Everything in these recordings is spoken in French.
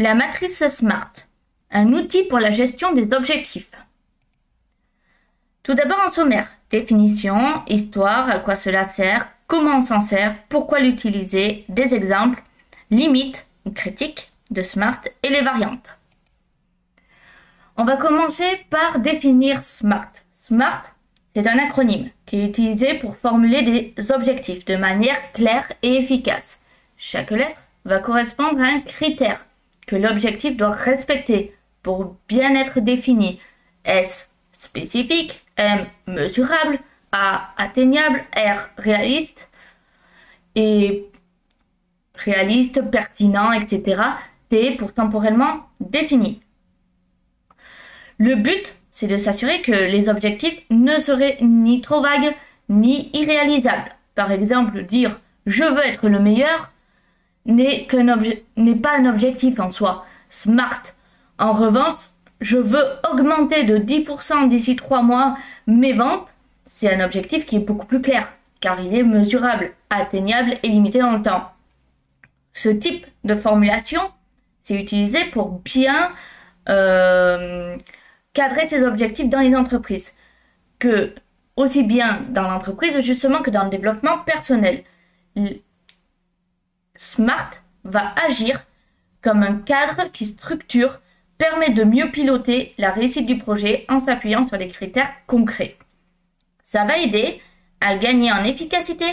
La matrice SMART, un outil pour la gestion des objectifs. Tout d'abord en sommaire, définition, histoire, à quoi cela sert, comment on s'en sert, pourquoi l'utiliser, des exemples, limites ou critiques de SMART et les variantes. On va commencer par définir SMART. SMART, c'est un acronyme qui est utilisé pour formuler des objectifs de manière claire et efficace. Chaque lettre va correspondre à un critère que l'objectif doit respecter pour bien être défini. S, spécifique, M, mesurable, A, atteignable, R, réaliste, et réaliste, pertinent, etc. T pour temporellement défini. Le but, c'est de s'assurer que les objectifs ne seraient ni trop vagues, ni irréalisables. Par exemple, dire « je veux être le meilleur » n'est pas un objectif en soi. SMART, en revanche, je veux augmenter de 10% d'ici 3 mois mes ventes, c'est un objectif qui est beaucoup plus clair, car il est mesurable, atteignable et limité dans le temps. Ce type de formulation, c'est utilisé pour bien cadrer ses objectifs dans les entreprises, que aussi bien dans l'entreprise justement que dans le développement personnel. SMART va agir comme un cadre qui structure, permet de mieux piloter la réussite du projet en s'appuyant sur des critères concrets. Ça va aider à gagner en efficacité,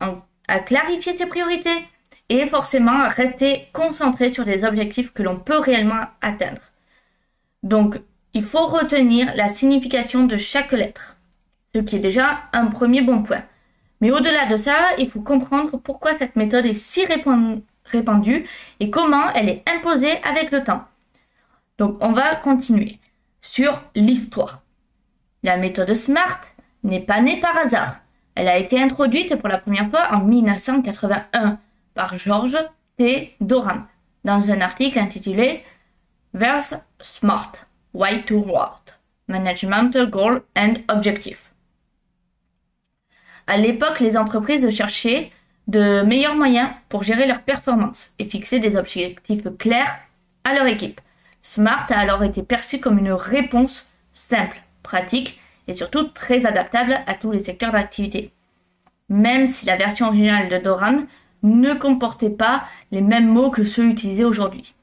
à clarifier ses priorités et forcément à rester concentré sur des objectifs que l'on peut réellement atteindre. Donc, il faut retenir la signification de chaque lettre, ce qui est déjà un premier bon point. Mais au-delà de ça, il faut comprendre pourquoi cette méthode est si répandue et comment elle est imposée avec le temps. Donc, on va continuer sur l'histoire. La méthode SMART n'est pas née par hasard. Elle a été introduite pour la première fois en 1981 par George T. Doran dans un article intitulé Where's SMART? Why to What? Management, Goal and Objective. À l'époque, les entreprises cherchaient de meilleurs moyens pour gérer leurs performances et fixer des objectifs clairs à leur équipe. SMART a alors été perçu comme une réponse simple, pratique et surtout très adaptable à tous les secteurs d'activité. Même si la version originale de Doran ne comportait pas les mêmes mots que ceux utilisés aujourd'hui.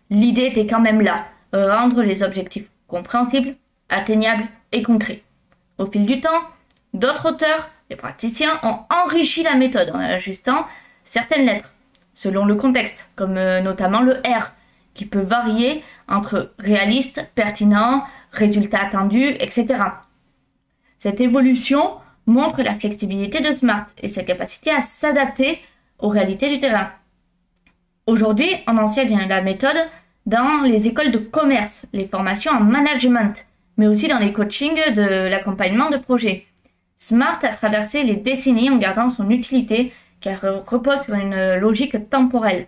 L'idée était quand même là, rendre les objectifs compréhensibles, atteignables et concrets. Au fil du temps, d'autres auteurs et praticiens ont enrichi la méthode en ajustant certaines lettres, selon le contexte, comme notamment le R, qui peut varier entre réaliste, pertinent, résultat attendu, etc. Cette évolution montre la flexibilité de SMART et sa capacité à s'adapter aux réalités du terrain. Aujourd'hui, on enseigne la méthode dans les écoles de commerce, les formations en management, mais aussi dans les coachings de l'accompagnement de projets. SMART a traversé les décennies en gardant son utilité car elle repose sur une logique temporelle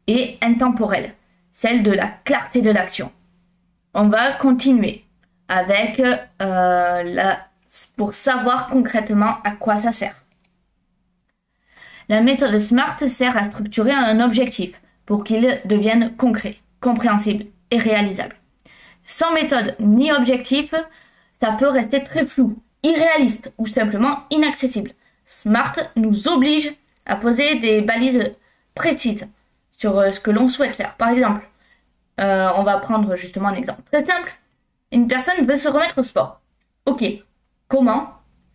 et intemporelle, celle de la clarté de l'action. On va continuer avec pour savoir concrètement à quoi ça sert. La méthode SMART sert à structurer un objectif pour qu'il devienne concret, compréhensible et réalisable. Sans méthode ni objectif, ça peut rester très flou, irréaliste ou simplement inaccessible. SMART nous oblige à poser des balises précises sur ce que l'on souhaite faire. Par exemple, on va prendre justement un exemple très simple. Une personne veut se remettre au sport. Ok, comment,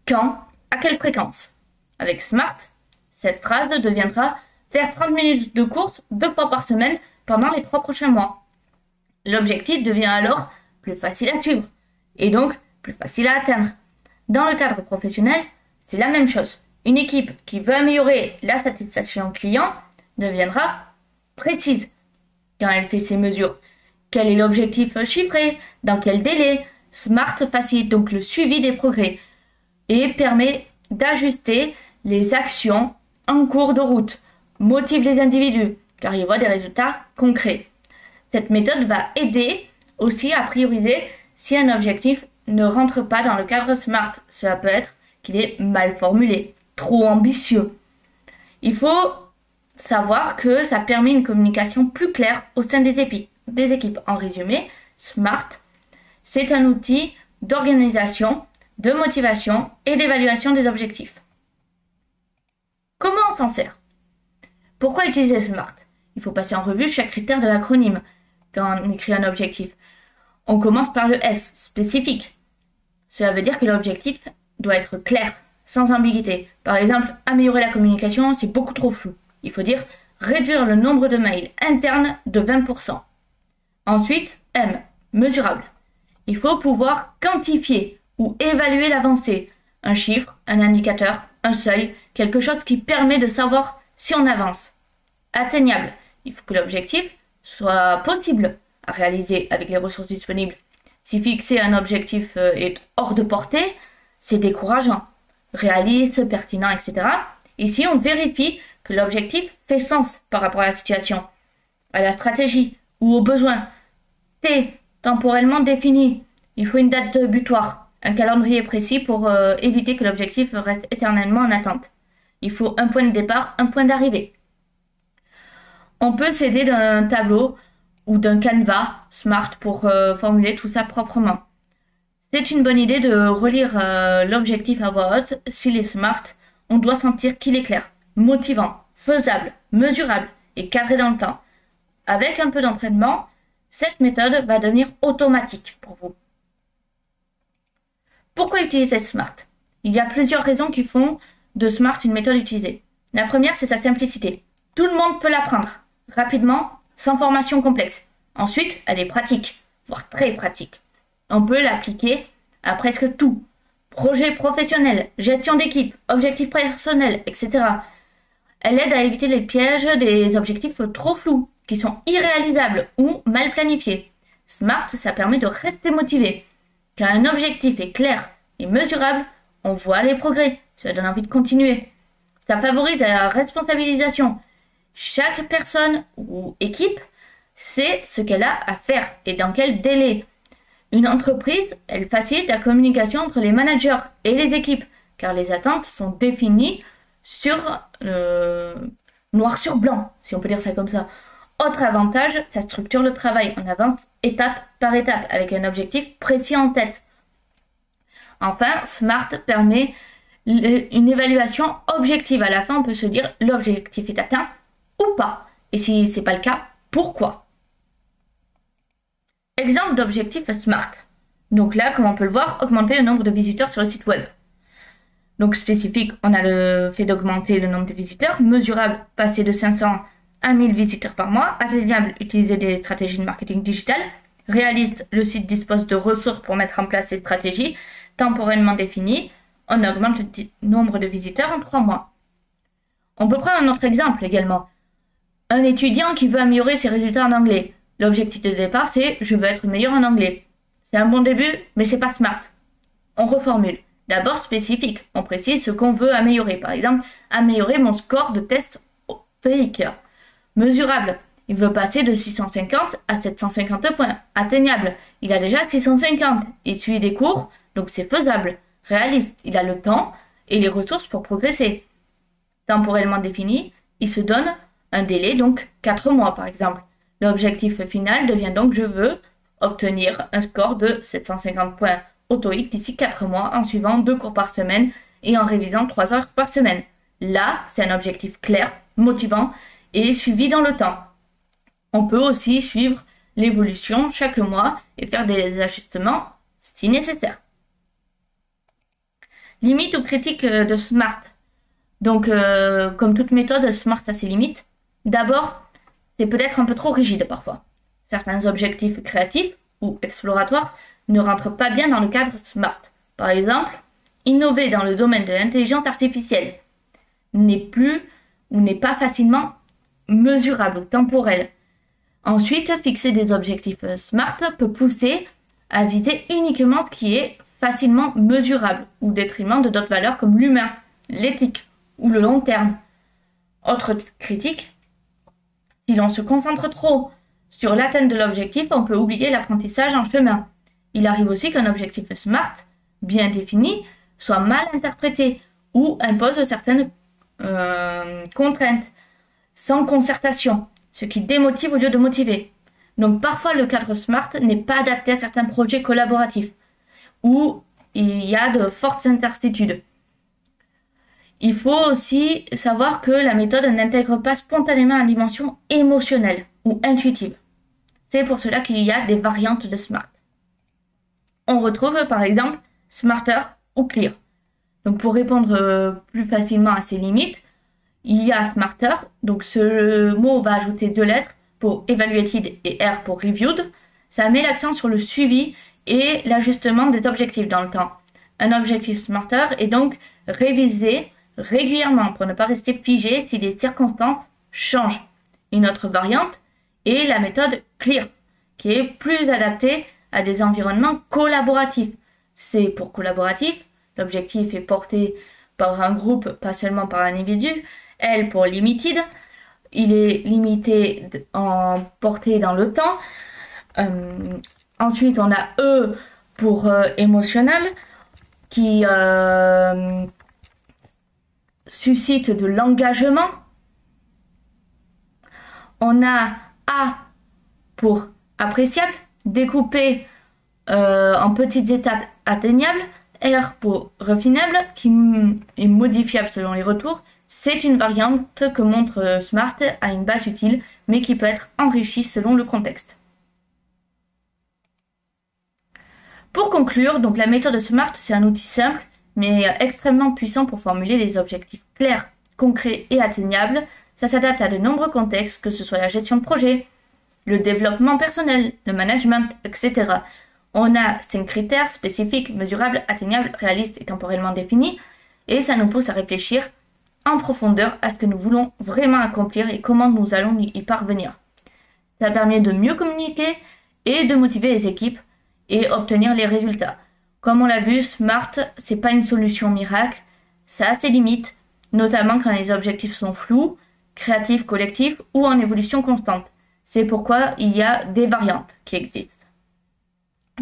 quand, à quelle fréquence? Avec SMART, cette phrase deviendra faire 30 minutes de course 2 fois par semaine pendant les 3 prochains mois. L'objectif devient alors plus facile à suivre et donc plus facile à atteindre. Dans le cadre professionnel, c'est la même chose. Une équipe qui veut améliorer la satisfaction client deviendra précise quand elle fait ses mesures. Quel est l'objectif chiffré? Dans quel délai? SMART facilite donc le suivi des progrès et permet d'ajuster les actions en cours de route, motive les individus car ils voient des résultats concrets. Cette méthode va aider aussi à prioriser si un objectif ne rentre pas dans le cadre SMART. Cela peut être qu'il est mal formulé, trop ambitieux. Il faut savoir que ça permet une communication plus claire au sein des équipes. En résumé, SMART, c'est un outil d'organisation, de motivation et d'évaluation des objectifs. Comment on s'en sert? Pourquoi utiliser SMART? Il faut passer en revue chaque critère de l'acronyme quand on écrit un objectif. On commence par le S, spécifique. Cela veut dire que l'objectif doit être clair, sans ambiguïté. Par exemple, améliorer la communication, c'est beaucoup trop flou. Il faut dire réduire le nombre de mails internes de 20%. Ensuite, M, mesurable. Il faut pouvoir quantifier ou évaluer l'avancée. Un chiffre, un indicateur, un seuil, quelque chose qui permet de savoir si on avance. Atteignable. Il faut que l'objectif soit possible à réaliser avec les ressources disponibles. Si fixer un objectif est hors de portée, c'est décourageant. Réaliste, pertinent, etc. Ici, on vérifie que l'objectif fait sens par rapport à la situation, à la stratégie ou aux besoins. T, temporellement défini. Il faut une date butoir, un calendrier précis pour éviter que l'objectif reste éternellement en attente. Il faut un point de départ, un point d'arrivée. On peut s'aider d'un tableau ou d'un canevas SMART pour formuler tout ça proprement. C'est une bonne idée de relire l'objectif à voix haute. S'il est SMART, on doit sentir qu'il est clair, motivant, faisable, mesurable et cadré dans le temps. Avec un peu d'entraînement, cette méthode va devenir automatique pour vous. Pourquoi utiliser SMART? Il y a plusieurs raisons qui font de SMART une méthode utilisée. La première, c'est sa simplicité. Tout le monde peut l'apprendre rapidement, sans formation complexe. Ensuite, elle est pratique, voire très pratique. On peut l'appliquer à presque tout. Projet professionnel, gestion d'équipe, objectifs personnels, etc. Elle aide à éviter les pièges des objectifs trop flous, qui sont irréalisables ou mal planifiés. SMART, ça permet de rester motivé. Quand un objectif est clair et mesurable, on voit les progrès. Ça donne envie de continuer. Ça favorise la responsabilisation. Chaque personne ou équipe sait ce qu'elle a à faire et dans quel délai. Une entreprise, elle facilite la communication entre les managers et les équipes, car les attentes sont définies sur noir sur blanc, si on peut dire ça comme ça. Autre avantage, ça structure le travail. On avance étape par étape avec un objectif précis en tête. Enfin, SMART permet une évaluation objective. À la fin, on peut se dire l'objectif est atteint ou pas. Et si ce n'est pas le cas, pourquoi? Exemple d'objectif SMART. Donc là, comme on peut le voir, augmenter le nombre de visiteurs sur le site web. Donc spécifique, on a le fait d'augmenter le nombre de visiteurs. Mesurable, passer de 500 à 1000 visiteurs par mois. Atteignable, utiliser des stratégies de marketing digital. Réaliste, le site dispose de ressources pour mettre en place ces stratégies. Temporellement définies, on augmente le nombre de visiteurs en 3 mois. On peut prendre un autre exemple également. Un étudiant qui veut améliorer ses résultats en anglais. L'objectif de départ, c'est « je veux être meilleur en anglais ». C'est un bon début, mais c'est pas SMART. On reformule. D'abord spécifique. On précise ce qu'on veut améliorer. Par exemple, améliorer mon score de test TOEIC. Mesurable. Il veut passer de 650 à 750 points. Atteignable. Il a déjà 650. Il suit des cours, donc c'est faisable. Réaliste. Il a le temps et les ressources pour progresser. Temporellement défini, il se donne un délai, donc 4 mois par exemple. L'objectif final devient donc je veux obtenir un score de 750 points au TOEIC d'ici 4 mois en suivant 2 cours par semaine et en révisant 3 heures par semaine. Là, c'est un objectif clair, motivant et suivi dans le temps. On peut aussi suivre l'évolution chaque mois et faire des ajustements si nécessaire. Limite ou critique de SMART. Donc, comme toute méthode, SMART a ses limites. D'abord, c'est peut-être un peu trop rigide parfois. Certains objectifs créatifs ou exploratoires ne rentrent pas bien dans le cadre SMART. Par exemple, innover dans le domaine de l'intelligence artificielle n'est plus ou n'est pas facilement mesurable ou temporel. Ensuite, fixer des objectifs SMART peut pousser à viser uniquement ce qui est facilement mesurable, au détriment de d'autres valeurs comme l'humain, l'éthique ou le long terme. Autre critique, si l'on se concentre trop sur l'atteinte de l'objectif, on peut oublier l'apprentissage en chemin. Il arrive aussi qu'un objectif SMART, bien défini, soit mal interprété ou impose certaines contraintes. sans concertation, ce qui démotive au lieu de motiver. Donc parfois le cadre SMART n'est pas adapté à certains projets collaboratifs, où il y a de fortes incertitudes. Il faut aussi savoir que la méthode n'intègre pas spontanément la dimension émotionnelle ou intuitive. C'est pour cela qu'il y a des variantes de SMART. On retrouve par exemple Smarter ou Clear. Donc pour répondre plus facilement à ces limites, il y a Smarter, donc ce mot va ajouter 2 lettres pour Evaluated et R pour Reviewed. Ça met l'accent sur le suivi et l'ajustement des objectifs dans le temps. Un objectif Smarter est donc révisé régulièrement pour ne pas rester figé si les circonstances changent. Une autre variante est la méthode Clear, qui est plus adaptée à des environnements collaboratifs. C'est pour collaboratif, l'objectif est porté par un groupe, pas seulement par un individu. L pour limited, il est limité en portée dans le temps. Ensuite, on a E pour émotionnel, qui suscite de l'engagement. On a A pour appréciable, découpé en petites étapes atteignables. R pour refinable, qui est modifiable selon les retours. C'est une variante que montre SMART à une base utile, mais qui peut être enrichie selon le contexte. Pour conclure, donc la méthode SMART, c'est un outil simple, mais extrêmement puissant pour formuler des objectifs clairs, concrets et atteignables. Ça s'adapte à de nombreux contextes, que ce soit la gestion de projet, le développement personnel, le management, etc. On a 5 critères spécifiques, mesurables, atteignables, réalistes et temporellement définis, et ça nous pousse à réfléchir en profondeur à ce que nous voulons vraiment accomplir et comment nous allons y parvenir. Ça permet de mieux communiquer et de motiver les équipes et obtenir les résultats. Comme on l'a vu, SMART, c'est pas une solution miracle, ça a ses limites, notamment quand les objectifs sont flous, créatifs, collectifs ou en évolution constante. C'est pourquoi il y a des variantes qui existent.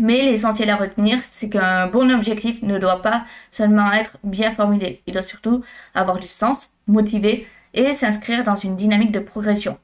Mais l'essentiel à retenir, c'est qu'un bon objectif ne doit pas seulement être bien formulé. Il doit surtout avoir du sens, motiver et s'inscrire dans une dynamique de progression.